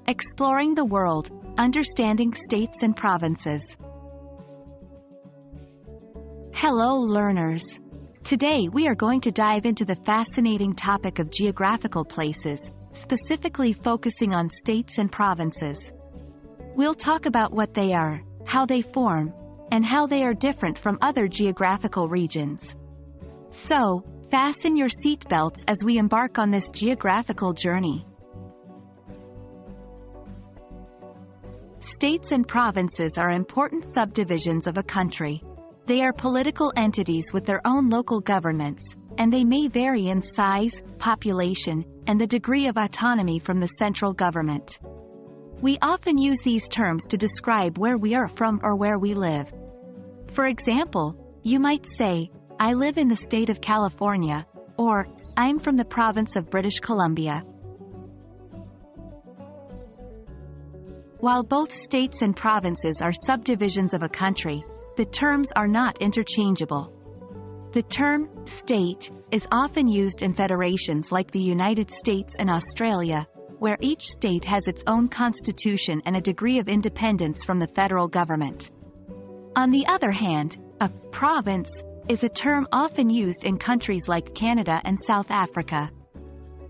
Exploring the world, understanding states and provinces. Hello learners! Today we are going to dive into the fascinating topic of geographical places, specifically focusing on states and provinces. We'll talk about what they are, how they form, and how they are different from other geographical regions. So, fasten your seatbelts as we embark on this geographical journey. States and provinces are important subdivisions of a country. They are political entities with their own local governments, and they may vary in size, population, and the degree of autonomy from the central government. We often use these terms to describe where we are from or where we live. For example, you might say, I live in the state of California, or, I'm from the province of British Columbia. While both states and provinces are subdivisions of a country, the terms are not interchangeable. The term state is often used in federations like the United States and Australia, where each state has its own constitution and a degree of independence from the federal government. On the other hand, a province is a term often used in countries like Canada and South Africa.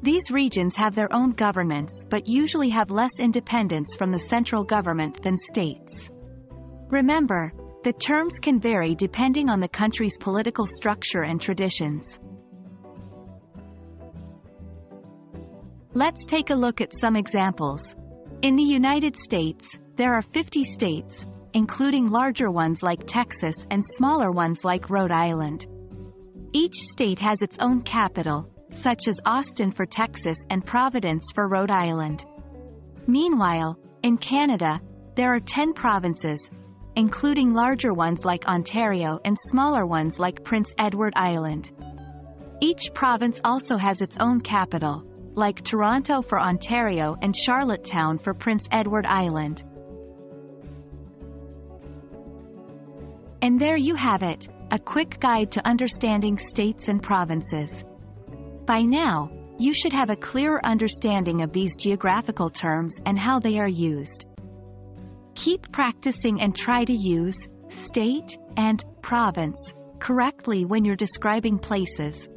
These regions have their own governments but usually have less independence from the central government than states. Remember, the terms can vary depending on the country's political structure and traditions. Let's take a look at some examples. In the United States, there are 50 states, including larger ones like Texas and smaller ones like Rhode Island. Each state has its own capital, such as Austin for Texas and Providence for Rhode Island. Meanwhile, in Canada, there are 10 provinces, including larger ones like Ontario and smaller ones like Prince Edward Island. Each province also has its own capital, like Toronto for Ontario and Charlottetown for Prince Edward Island. And there you have it, a quick guide to understanding states and provinces. By now, you should have a clearer understanding of these geographical terms and how they are used. Keep practicing and try to use state and province correctly when you're describing places.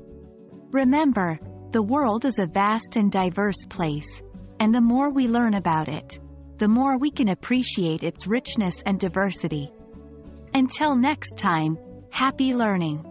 Remember, the world is a vast and diverse place, and the more we learn about it, the more we can appreciate its richness and diversity. Until next time, happy learning!